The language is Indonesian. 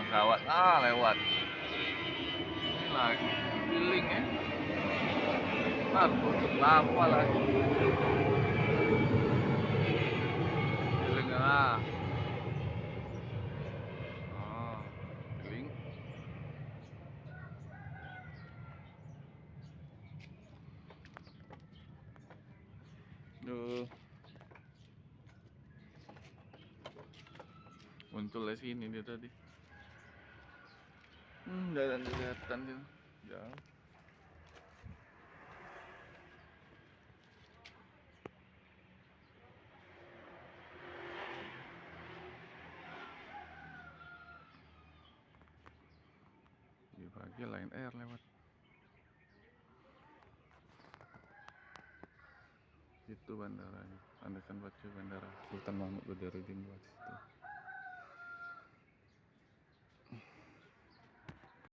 pesawat lewat ini lagi feeling ya, tutup lapa lagi feeling feeling duh muncul di sini dia tadi jalan kelihatan dia jauh. Di pagi Lion Air lewat itu bandaranya, Anderson Pacu bandara Sultan Mahmud Badarudin buat situ.